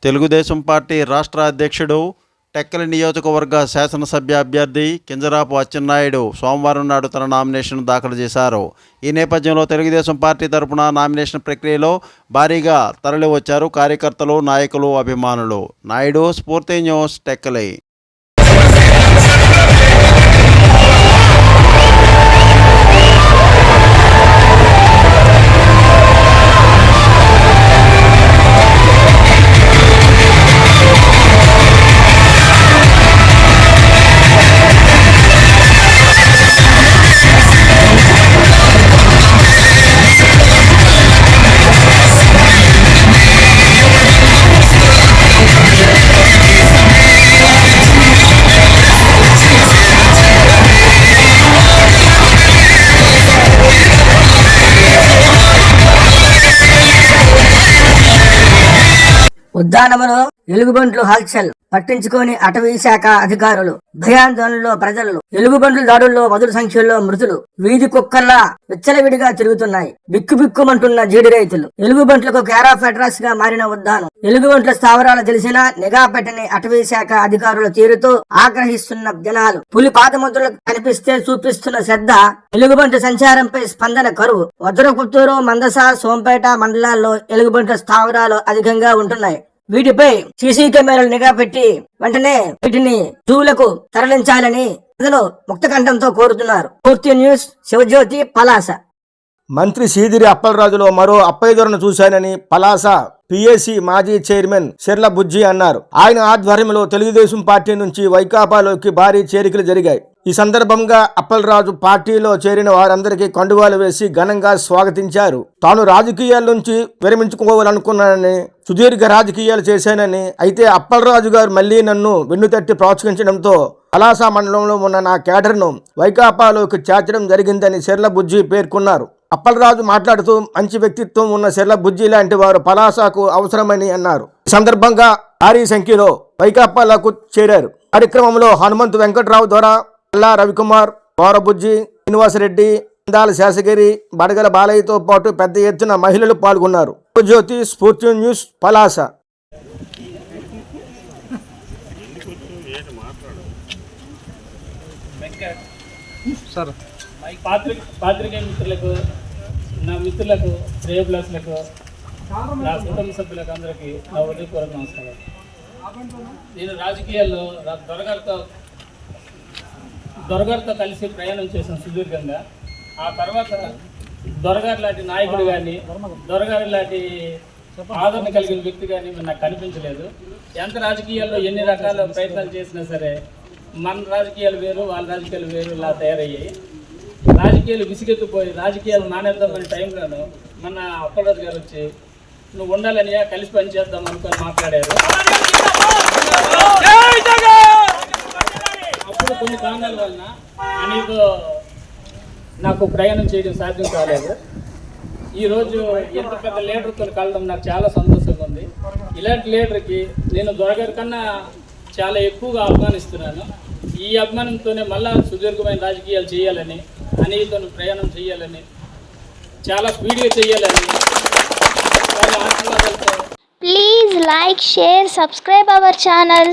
Telugu Desam party రాష్ట్ర అధ్యక్షుడు టెక్కలి నియోజకవర్గ శాసనసభ్య అభ్యర్థి కింజరాపు అచ్చెన్నాయుడు సోమవారం నాడు తన నామినేషన్ దాఖలు చేశారు. ఈ నేపథ్యంలో తెలుగుదేశం పార్టీ తరపున నామినేషన్ ప్రక్రియలో భారీగా తరలివచ్చారు కార్యకర్తలు, నాయకులు, అభిమానులు. నాయుడు, స్ఫూర్తి న్యూస్, టెక్కలి. ఉద్యానవనం ఎలుగుబంట్లు హల్చల్ పట్టించుకొని అటవీ శాఖ అధికారులు. భయాందోళనలో ప్రజలు. ఎలుగుబంట్ల దాడుల్లో పదుల సంఖ్యలో మృతులు. వీధి కుక్కల్లా విచ్చలవిడిగా తిరుగుతున్నాయి. బిక్కుబిక్కుమంటున్న జీడి రైతులు. ఎలుగుబంట్లకు కేర్ ఆఫ్ అడ్రస్ గా మారిన ఉద్యానం. ఎలుగుబంట్ల స్థావరాలు తెలిసినా నిఘా పెట్టని అటవీ శాఖ అధికారుల తీరుతో ఆగ్రహిస్తున్న జనాలు. పులి పాదముద్రలు కనిపిస్తే చూపిస్తున్న శ్రద్ధ. ఎలుగుబంట్ల సంచారంపై స్పందన కరువు. వజ్రపుత్తూరు, మందస, సోంపేట మండలాల్లో ఎలుగుబంట్ల స్థావరాలు అధికంగా ఉంటున్నాయి. వీటిపై సీసీ కెమెరాలు నిఘా పెట్టి వెంటనే వీటిని జూలకు తరలించాలని ప్రజలు ముక్తకంఠంతో కోరుతున్నారు. పూర్తి న్యూస్, శివజ్యోతి, పలాస. మంత్రి సీదిరి అప్పలరాజులో మరో అప్పయ్యదొరను చూశానని పలాస పిఎసి మాజీ చైర్మన్ షెర్ల బుజ్జి అన్నారు. ఆయన ఆధ్వర్యంలో తెలుగుదేశం పార్టీ నుంచి వైకాపాలోకి భారీ చేరికలు జరిగాయి. ఈ సందర్భంగా అప్పలరాజు పార్టీలో చేరిన వారందరికీ కండువాలు వేసి ఘనంగా స్వాగతించారు. తాను రాజకీయాల నుంచి విరమించుకోవాలనుకున్నానని, సుదీర్ఘ రాజకీయాలు చేశానని, అయితే అప్పలరాజు గారు మళ్లీ నన్ను వెన్నుతట్టి ప్రోత్సహించడంతో పలాస మండలంలో ఉన్న నా కేడర్ను వైకాపాలోకి చేర్చడం జరిగిందని షెర్ల బుజ్జి పేర్కొన్నారు. అప్పలరాజు మాట్లాడుతూ మంచి వ్యక్తిత్వం ఉన్న షెర్ల బుజ్జి లాంటి వారు పలాసకు అవసరమని అన్నారు. ఈ సందర్భంగా భారీ సంఖ్యలో వైకాపాలకు చేరారు. కార్యక్రమంలో హనుమంతు వెంకట్రావు ద్వారా అల్లా రవికుమార్, బోరబుజ్జి, శ్రీనివాసరెడ్డి, అందాల శేషగిరి, బడగల బాలయ్యతో పాటు పెద్ద ఎత్తున మహిళలు పాల్గొన్నారు. జ్యోతి, స్ఫూర్తి న్యూస్, పలాస. పాత్రికేయ మిత్రులకు, నా మిత్రులకు, శ్రేయభిలాషులకు, నా కుటుంబ సభ్యులకు అందరికీ నా హృదయపూర్వక నమస్కారం. నేను రాజకీయాల్లో దొరగారితో కలిసి ప్రయాణం చేశాను సుదీర్ఘంగా. ఆ తర్వాత దొరగారి లాంటి నాయకుడు కానీ, దొరగారి లాంటి ఆదరణ కలిగిన వ్యక్తి కానీ నాకు కనిపించలేదు. ఎంత రాజకీయాల్లో ఎన్ని రకాల ప్రయత్నాలు చేసినా సరే మన రాజకీయాలు వేరు, వాళ్ళ రాజకీయాలు వేరు ఇలా తయారయ్యాయి. రాజకీయాలు విసిగెత్తిపోయి రాజకీయాలు మానేద్దామనే టైంలోనూ మన అప్పలరాజు గారు వచ్చి నువ్వు ఉండాలని కలిసి పనిచేద్దాం అనుకొని మాట్లాడారు. అప్పుడు కొన్ని కారణాల వలన అనేక నాకు ప్రయాణం చేయడం సాధ్యం కాలేదు. ఈరోజు ఎంత పెద్ద లీడర్తో కలవడం నాకు చాలా సంతోషంగా ఉంది. ఇలాంటి లీడర్కి నేను దొరగారి కన్నా చాలా ఎక్కువగా అభిమానిస్తున్నాను. ఈ అభిమానంతోనే మళ్ళా సుదీర్ఘమైన రాజకీయాలు చేయాలని, అనేకతో ప్రయాణం చేయాలని, చాలా స్పీడ్గా చేయాలని చాలా ఆశీర్వాదాలతో. Please like, share, subscribe our channel.